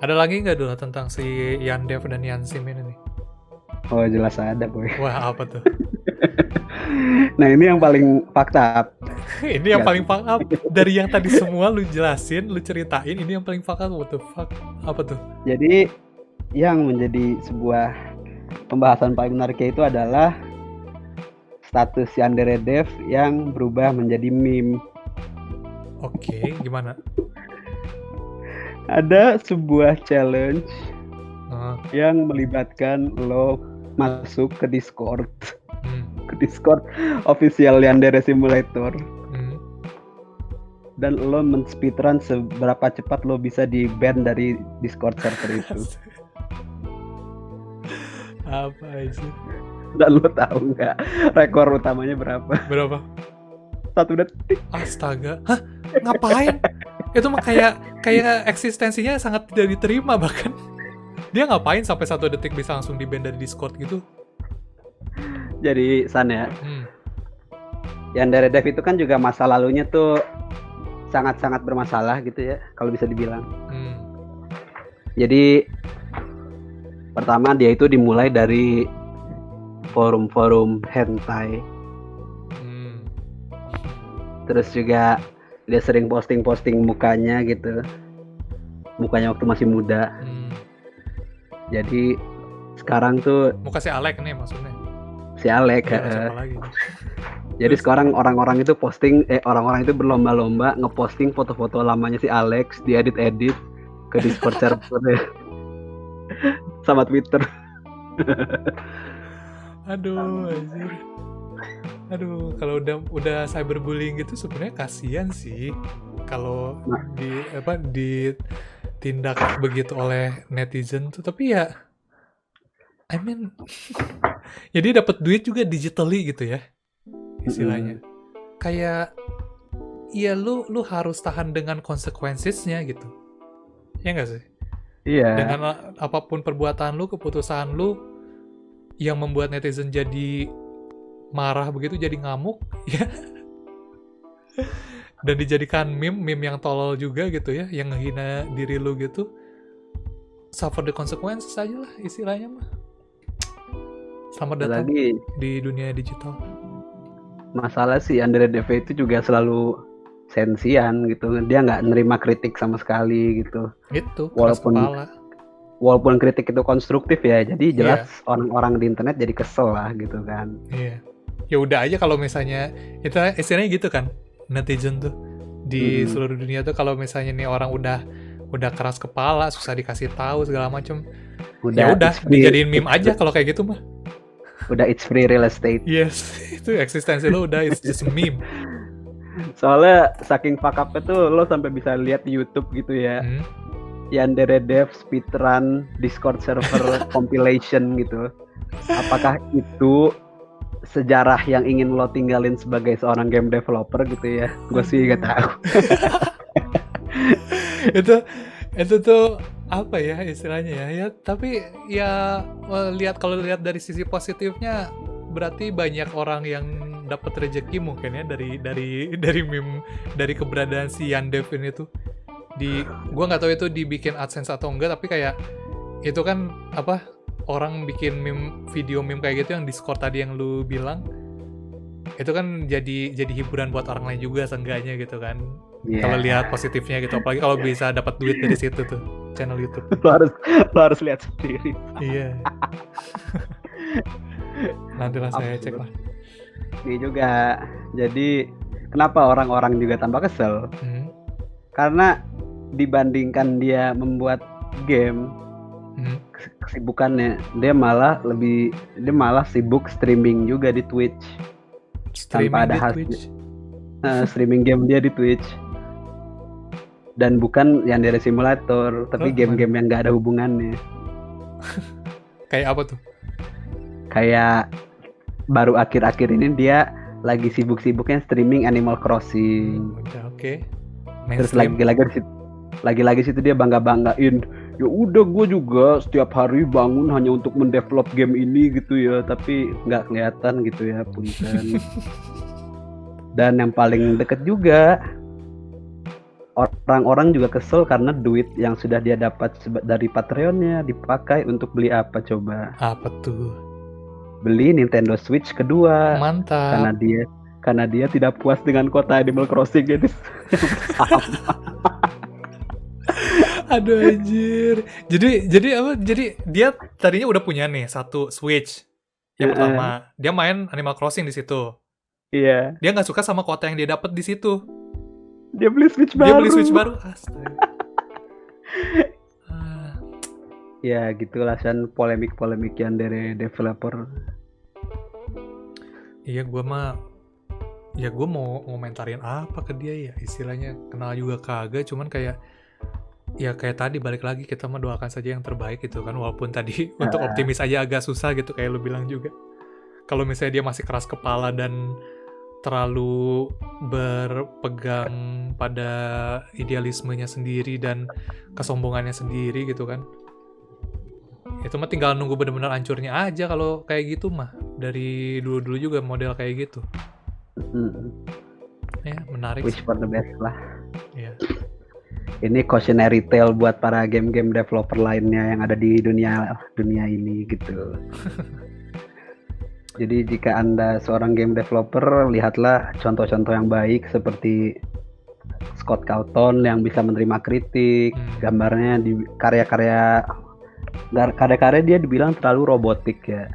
Ada lagi nggak dulu tentang si Yandev dan Yansim ini nih? Oh jelas ada boy. Wah apa tuh? Nah ini yang paling fakta. Ini yang paling fuck up. Dari yang tadi semua lu jelasin, lu ceritain, ini yang paling fuck up. What the fuck? Apa tuh? Jadi yang menjadi sebuah pembahasan paling menariknya itu adalah status Yandere Dev yang berubah menjadi meme. Oke, gimana? Ada sebuah challenge yang melibatkan lo masuk ke Discord. Ke Discord official Yandere Simulator. Dan lo men-speedrun seberapa cepat lo bisa di-ban dari Discord server itu. Apa sih? Dan lo tahu nggak rekor utamanya berapa? Berapa? 1 detik. Astaga. Hah? Ngapain? Itu mah kayak eksistensinya sangat tidak diterima bahkan. Dia ngapain sampai 1 detik bisa langsung di-ban dari Discord gitu? Jadi San ya. Yandere Dev itu kan juga masa lalunya tuh sangat-sangat bermasalah gitu ya, kalau bisa dibilang. Jadi pertama dia itu dimulai dari forum-forum hentai. Terus juga dia sering posting mukanya gitu. Mukanya waktu masih muda. Jadi sekarang tuh muka si Alek nih maksudnya. Si Alek. Jadi sekarang orang-orang itu orang-orang itu berlomba-lomba ngeposting foto-foto lamanya si Alex, diedit-edit ke Discord server sama Twitter. Aduh, anjir. Aduh, kalau udah cyberbullying gitu sebenarnya kasihan sih kalau ditindak begitu oleh netizen tuh, tapi ya I mean jadi dapat duit juga digitally gitu ya istilahnya. Kayak ya lu harus tahan dengan konsekuensinya gitu. Ya enggak sih? Iya. Dengan apapun perbuatan lu, keputusan lu yang membuat netizen jadi marah begitu, jadi ngamuk, ya Dan dijadikan meme yang tolol juga gitu ya, yang ngehina diri lu gitu. Suffer the consequences aja lah istilahnya mah. Selamat datang Lagi di dunia digital. masalah sih Andre Deve itu juga selalu sensian gitu. Dia nggak nerima kritik sama sekali gitu. Itu keras kepala. Walaupun kritik itu konstruktif ya, jadi jelas orang-orang di internet jadi kesel lah gitu kan. Iya. Ya udah aja kalau misalnya itu istilahnya gitu kan, netizen tuh di seluruh dunia tuh kalau misalnya nih orang udah keras kepala, susah dikasih tahu segala macam. Ya udah dijadiin meme aja kalau kayak gitu mah. Udah it's free real estate. Yes, itu eksistensi lo udah it's just a meme. Soalnya saking fuck up-nya tuh lo sampai bisa lihat di YouTube gitu ya. Yandere Dev speedrun Discord server compilation gitu. Apakah itu sejarah yang ingin lo tinggalin sebagai seorang game developer gitu ya? Gue sih gak tahu. itu tuh apa ya istilahnya ya tapi ya kalau lihat dari sisi positifnya berarti banyak orang yang dapat rezeki mungkin ya dari meme, dari keberadaan si Yandev ini tuh. Gua nggak tahu itu dibikin AdSense atau enggak, tapi kayak itu kan apa, orang bikin video meme kayak gitu yang Discord tadi yang lu bilang itu kan jadi hiburan buat orang lain juga seenggaknya gitu kan. Kalau lihat positifnya gitu, apalagi kalau bisa dapat duit dari situ tuh channel YouTube. Lo harus lihat sendiri. Iya. Nantilah saya cek lah. Ini juga, jadi kenapa orang-orang juga tambah kesel? Karena dibandingkan dia membuat game, kesibukannya dia malah sibuk streaming juga di Twitch. Tanpa ada hasil streaming game dia di Twitch. Dan bukan yang dari simulator, tapi game-game yang gak ada hubungannya. Kayak apa tuh? Kayak baru akhir-akhir ini dia lagi sibuk-sibuknya streaming Animal Crossing. Oke. Terus lagi-lagi situ dia bangga-banggain, ya udah gue juga setiap hari bangun hanya untuk mendevelop game ini gitu ya, tapi nggak kelihatan gitu ya, punten. Dan yang paling deket juga, orang-orang juga kesel karena duit yang sudah dia dapat dari Patreon-nya dipakai untuk beli apa coba? Apa tuh? Beli Nintendo Switch kedua. Mantap. Karena dia tidak puas dengan kota Animal Crossing ini. Aduh anjir. Jadi apa? Jadi dia tadinya udah punya nih satu Switch. Yang pertama, dia main Animal Crossing di situ. Iya. Dia nggak suka sama kota yang dia dapat di situ. Dia beli Switch baru. Astaga. Ya gitulah polemik yang dari developer. Iya, gue mau ngomentarin apa ke dia ya, istilahnya kenal juga kagak, cuman kayak tadi balik lagi kita mendoakan saja yang terbaik gitu kan, walaupun tadi untuk optimis aja agak susah gitu kayak lu bilang juga. Kalau misalnya dia masih keras kepala dan terlalu berpegang pada idealismenya sendiri dan kesombongannya sendiri gitu kan, itu mah tinggal nunggu benar-benar hancurnya aja kalau kayak gitu mah. Dari dulu juga model kayak gitu. Ya, menarik. Wish for the best lah. Iya. Ini cautionary tale buat para game-game developer lainnya yang ada di dunia ini gitu. Jadi jika Anda seorang game developer, lihatlah contoh-contoh yang baik seperti Scott Cawthon yang bisa menerima kritik, gambarnya di karya-karya dia dibilang terlalu robotik ya,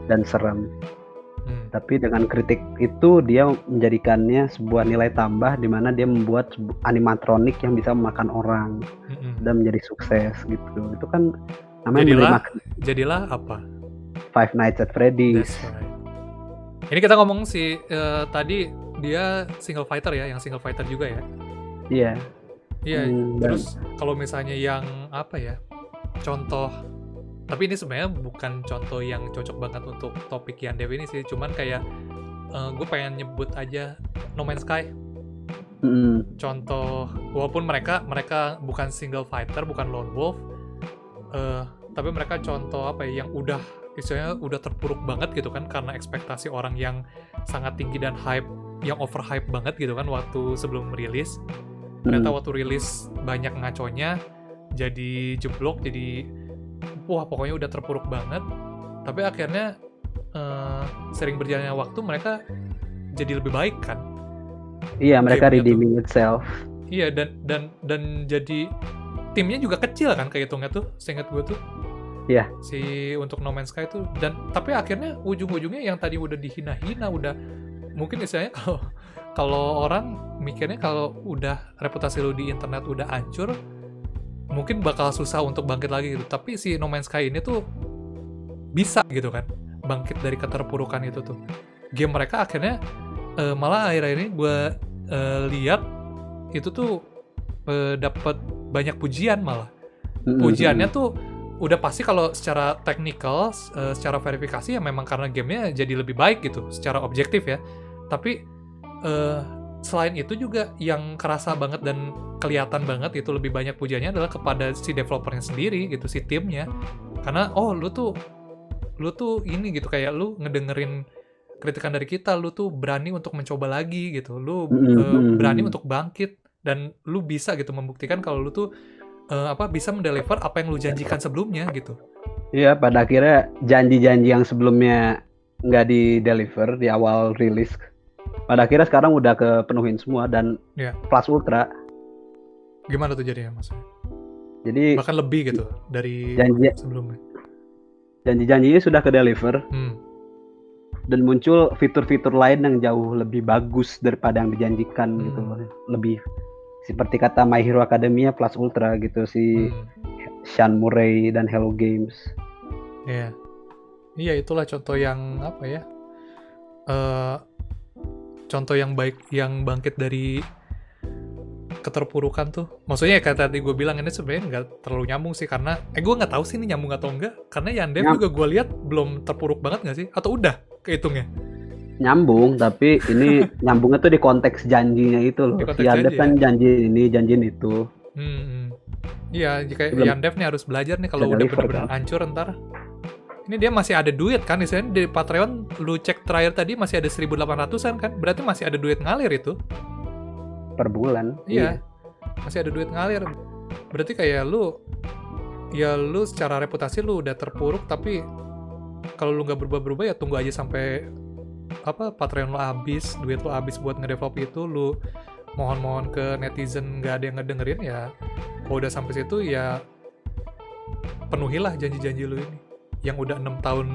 dan serem. Tapi dengan kritik itu dia menjadikannya sebuah nilai tambah di mana dia membuat animatronik yang bisa memakan orang dan menjadi sukses gitu. Itu kan namanya jadilah apa? Five Nights at Freddy's. Ini kita ngomong tadi dia single fighter ya, yang single fighter juga ya. Iya. Iya. Terus kalau misalnya yang apa ya? Contoh, tapi ini sebenarnya bukan contoh yang cocok banget untuk topik Yandev ini sih, cuman kayak gue pengen nyebut aja No Man's Sky. Contoh, walaupun mereka bukan single fighter, bukan lone wolf, tapi mereka contoh apa ya, yang istilahnya udah terpuruk banget gitu kan, karena ekspektasi orang yang sangat tinggi dan hype yang overhype banget gitu kan waktu sebelum rilis. Ternyata waktu rilis banyak ngaconya, jadi jeblok, jadi wah pokoknya udah terpuruk banget. Tapi akhirnya sering berjalannya waktu mereka jadi lebih baik kan. Iya, mereka Gamenya redeeming itself. Iya, dan jadi timnya juga kecil kan kehitungnya tuh, seingat gue tuh. Iya. Si untuk No Man's Sky tuh, tapi akhirnya ujung-ujungnya yang tadi udah dihina-hina, udah mungkin istilahnya kalau orang mikirnya kalau udah reputasi lu di internet udah hancur, mungkin bakal susah untuk bangkit lagi gitu. Tapi si No Man's Sky ini tuh bisa gitu kan, bangkit dari keterpurukan itu tuh. Game mereka akhirnya malah akhir-akhir ini gue lihat itu tuh dapat banyak pujian malah. Pujiannya tuh udah pasti kalau secara technical, secara verifikasi ya memang karena gamenya jadi lebih baik gitu, secara objektif ya. Tapi selain itu juga yang kerasa banget dan kelihatan banget itu lebih banyak pujiannya adalah kepada si developernya sendiri gitu, si timnya. Karena lu tuh ini gitu, kayak lu ngedengerin kritikan dari kita, lu tuh berani untuk mencoba lagi gitu, lu berani untuk bangkit, dan lu bisa gitu membuktikan kalau lu tuh bisa mendeliver apa yang lu janjikan sebelumnya gitu. Iya, pada akhirnya janji-janji yang sebelumnya nggak di-deliver di awal rilis, pada akhirnya sekarang udah kepenuhin semua dan Plus Ultra. Gimana tuh jadinya maksudnya? Jadi bahkan lebih gitu dari sebelumnya. Janji-janjinya sudah ke-deliver. Dan muncul fitur-fitur lain yang jauh lebih bagus daripada yang dijanjikan gitu loh. Lebih seperti kata My Hero Academia Plus Ultra gitu, si Sean Murray dan Hello Games. Iya, itulah contoh yang apa ya? Contoh yang baik yang bangkit dari keterpurukan tuh. Maksudnya kayak tadi gue bilang, ini sebenarnya nggak terlalu nyambung sih, karena gue nggak tahu sih ini nyambung atau enggak, karena Yandev juga gue lihat belum terpuruk banget nggak sih, atau udah kehitungnya? Nyambung, tapi ini nyambungnya tuh di konteks janjinya itu loh. Si Yandev kan janjiin itu. Iya, jika Yandev nih harus belajar nih kalau udah benar-benar hancur ntar. Ini dia masih ada duit kan, misalnya di Patreon lu cek terakhir tadi masih ada 1.800-an kan, berarti masih ada duit ngalir itu per bulan. Iya. Masih ada duit ngalir. Berarti kayak lu secara reputasi lu udah terpuruk, tapi kalau lu nggak berubah-berubah ya tunggu aja sampai Patreon lu habis, duit lu habis buat ngedevelop itu, lu mohon-mohon ke netizen nggak ada yang ngedengerin ya. Kalau udah sampai situ ya penuhilah janji-janji lu ini yang udah 6 tahun,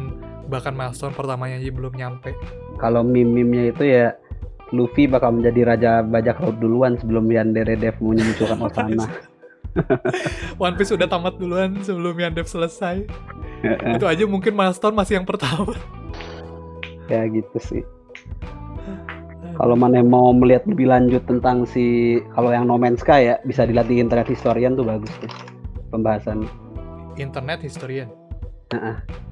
bahkan milestone pertamanya aja belum nyampe. Kalau meme-nya itu ya Luffy bakal menjadi raja bajak laut duluan sebelum Yandere Dev menyusulkan Osama. One Piece udah tamat duluan sebelum Yandev selesai. Itu aja mungkin milestone masih yang pertama. Ya gitu sih. Kalau mana mau melihat lebih lanjut tentang kalau yang No Man's Sky ya, bisa dilihat di Internet Historian tuh, bagus tuh pembahasan. Internet Historian.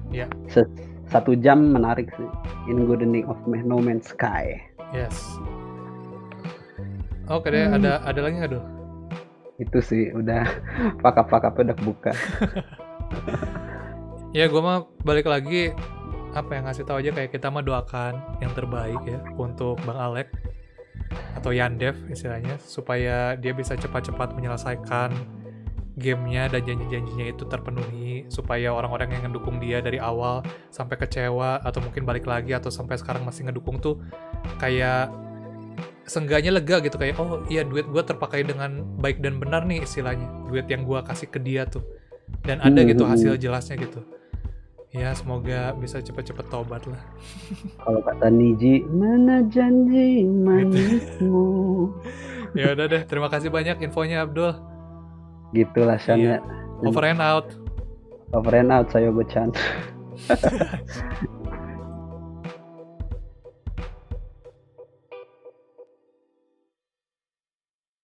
Ya. 1 jam menarik sih. In Goodening of No Man's Sky. Yes. Oke deh, ada lagi nggak, Dul? Itu sih, udah fakap-fakapnya udah kebuka. Ya, gue mah balik lagi yang ngasih tahu aja, kayak kita mah doakan yang terbaik ya untuk Bang Alek atau Yandev istilahnya, supaya dia bisa cepat-cepat menyelesaikan gamenya dan janji-janjinya itu terpenuhi, supaya orang-orang yang ngedukung dia dari awal sampai kecewa atau mungkin balik lagi atau sampai sekarang masih ngedukung tuh kayak seenggaknya lega gitu, kayak oh iya duit gue terpakai dengan baik dan benar nih istilahnya, duit yang gue kasih ke dia tuh, dan ada gitu hasil jelasnya gitu. Ya semoga bisa cepet-cepet tobat lah. Kalau kata Niji, mana janji manismu. Ya udah deh, terima kasih banyak infonya Abdul. Gitulah Shan ya. Over and out. Over and out, saya Go-chan.